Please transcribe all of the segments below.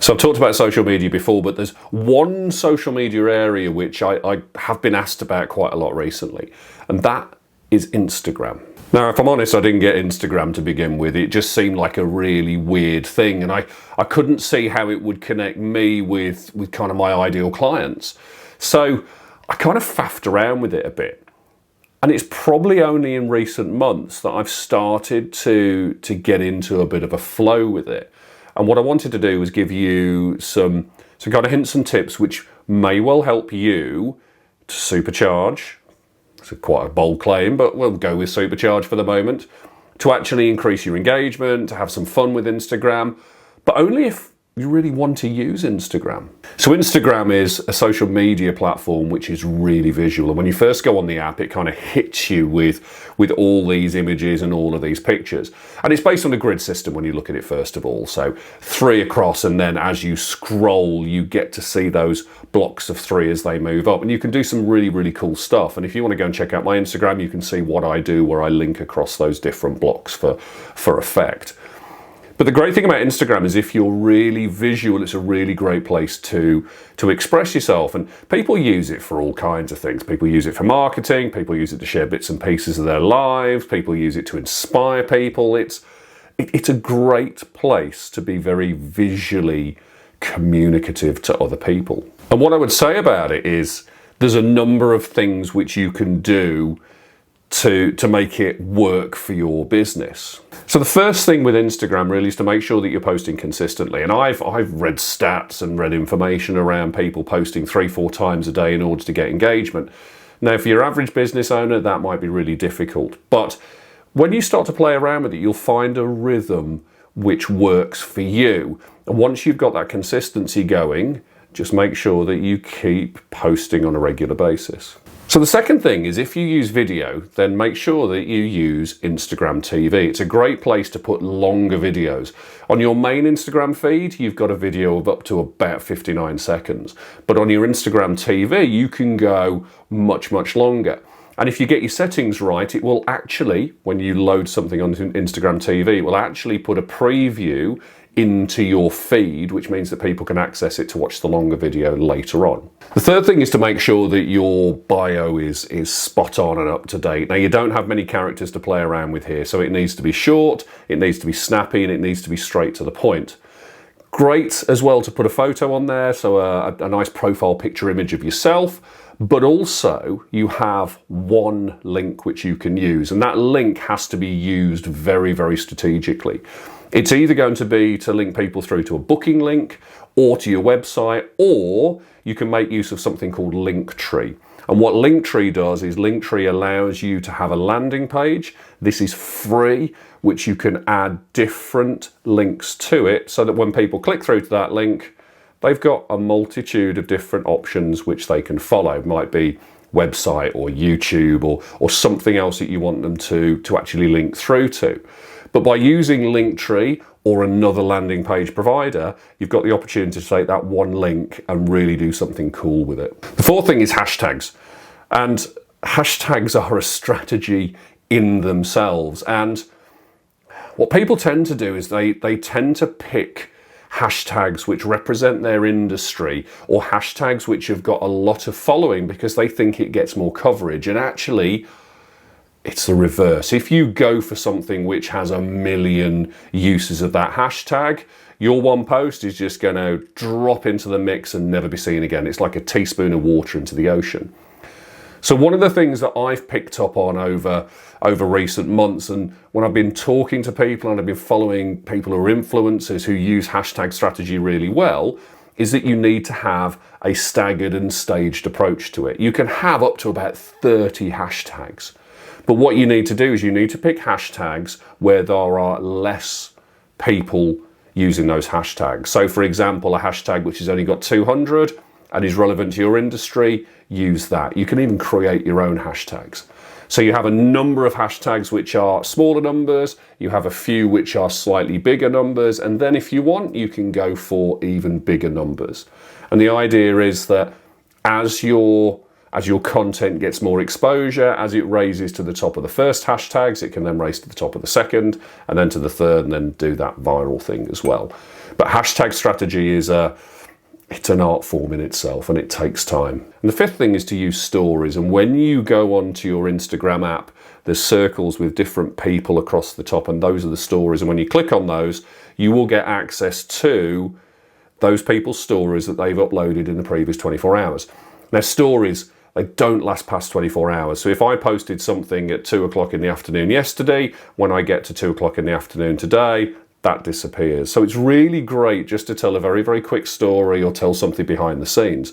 So I've talked about social media before, but there's one social media area which I have been asked about quite a lot recently, and that is Instagram. Now, if I'm honest, I didn't get Instagram to begin with. It just seemed like a really weird thing, and I couldn't see how it would connect me with kind of my ideal clients. So I kind of faffed around with it a bit. And it's probably only in recent months that I've started to get into a bit of a flow with it. And what I wanted to do was give you some kind of hints and tips which may well help you to supercharge. It's quite a bold claim, but we'll go with supercharge for the moment. To actually increase your engagement, to have some fun with Instagram, but only if you really want to use Instagram. So Instagram is a social media platform which is really visual, and when you first go on the app, it kind of hits you with all these images and all of these pictures. And it's based on a grid system when you look at it first of all. So 3 across, and then as you scroll, you get to see those blocks of 3 as they move up. And you can do some really, really cool stuff. And if you want to go and check out my Instagram, you can see what I do where I link across those different blocks for effect. But the great thing about Instagram is if you're really visual, it's a really great place to express yourself. And people use it for all kinds of things. People use it for marketing. People use it to share bits and pieces of their lives. People use it to inspire people. It's a great place to be very visually communicative to other people. And what I would say about it is there's a number of things which you can do to make it work for your business. So the first thing with Instagram really is to make sure that you're posting consistently. And I've read stats and read information around people posting 3-4 times a day in order to get engagement. Now, for your average business owner, that might be really difficult. But when you start to play around with it, you'll find a rhythm which works for you. And once you've got that consistency going, just make sure that you keep posting on a regular basis. So the second thing is if you use video, then make sure that you use Instagram TV. It's a great place to put longer videos. On your main Instagram feed, you've got a video of up to about 59 seconds. But on your Instagram TV, you can go much, much longer. And if you get your settings right, it will actually, when you load something onto Instagram TV, it will actually put a preview into your feed, which means that people can access it to watch the longer video later on. The third thing is to make sure that your bio is spot on and up to date. Now, you don't have many characters to play around with here, so it needs to be short, it needs to be snappy, and it needs to be straight to the point. Great as well to put a photo on there, so a nice profile picture image of yourself, but also you have one link which you can use, and that link has to be used very, very strategically. It's either going to be to link people through to a booking link or to your website, or you can make use of something called Linktree. And what Linktree does is Linktree allows you to have a landing page. This is free, which you can add different links to it so that when people click through to that link, they've got a multitude of different options which they can follow. It might be website or YouTube or something else that you want them to actually link through to. But by using Linktree or another landing page provider, you've got the opportunity to take that one link and really do something cool with it. The fourth thing is hashtags. And hashtags are a strategy in themselves. And what people tend to do is they tend to pick hashtags which represent their industry or hashtags which have got a lot of following because they think it gets more coverage. And actually, it's the reverse. If you go for something which has 1 million uses of that hashtag, your one post is just going to drop into the mix and never be seen again. It's like a teaspoon of water into the ocean. So one of the things that I've picked up on over recent months, and when I've been talking to people and I've been following people who are influencers who use hashtag strategy really well, is that you need to have a staggered and staged approach to it. You can have up to about 30 hashtags. But what you need to do is you need to pick hashtags where there are less people using those hashtags. So for example, a hashtag which has only got 200 and is relevant to your industry, use that. You can even create your own hashtags. So you have a number of hashtags which are smaller numbers, you have a few which are slightly bigger numbers, and then if you want, you can go for even bigger numbers. And the idea is that as you're As your content gets more exposure, as it raises to the top of the first hashtags, it can then raise to the top of the second, and then to the third, and then do that viral thing as well. But hashtag strategy is it's an art form in itself, and it takes time. And the fifth thing is to use stories. And when you go onto your Instagram app, there's circles with different people across the top, and those are the stories. And when you click on those, you will get access to those people's stories that they've uploaded in the previous 24 hours. Now, stories, they don't last past 24 hours. So if I posted something at 2 o'clock in the afternoon yesterday, when I get to 2 o'clock in the afternoon today, that disappears. So it's really great just to tell a very, very quick story or tell something behind the scenes.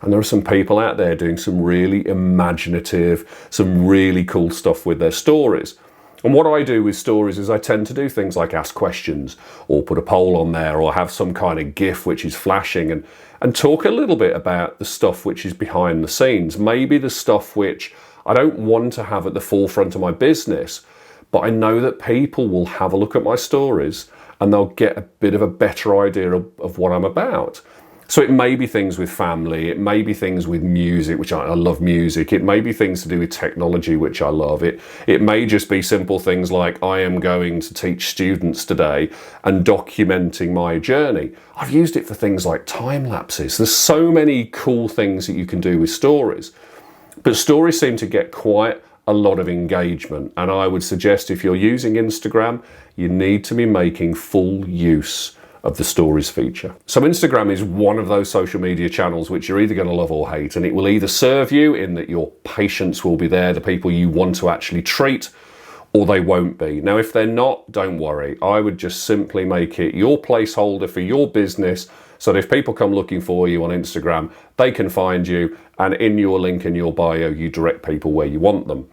And there are some people out there doing some really imaginative, some really cool stuff with their stories. And what I do with stories is I tend to do things like ask questions or put a poll on there or have some kind of GIF which is flashing and talk a little bit about the stuff which is behind the scenes. Maybe the stuff which I don't want to have at the forefront of my business, but I know that people will have a look at my stories and they'll get a bit of a better idea of what I'm about. So it may be things with family, it may be things with music, which I love music, it may be things to do with technology, which I love. It may just be simple things like I am going to teach students today and documenting my journey. I've used it for things like time lapses. There's so many cool things that you can do with stories. But stories seem to get quite a lot of engagement, and I would suggest if you're using Instagram, you need to be making full use of the stories feature. So Instagram is one of those social media channels which you're either going to love or hate, and it will either serve you in that your patience will be there, the people you want to actually treat, or they won't be. Now, if they're not, don't worry. I would just simply make it your placeholder for your business, so that if people come looking for you on Instagram, they can find you, and in your link in your bio, you direct people where you want them.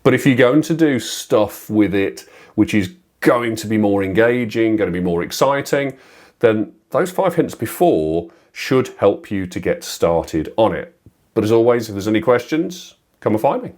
But if you're going to do stuff with it which is going to be more engaging, going to be more exciting, then those 5 hints before should help you to get started on it. But as always, if there's any questions, come and find me.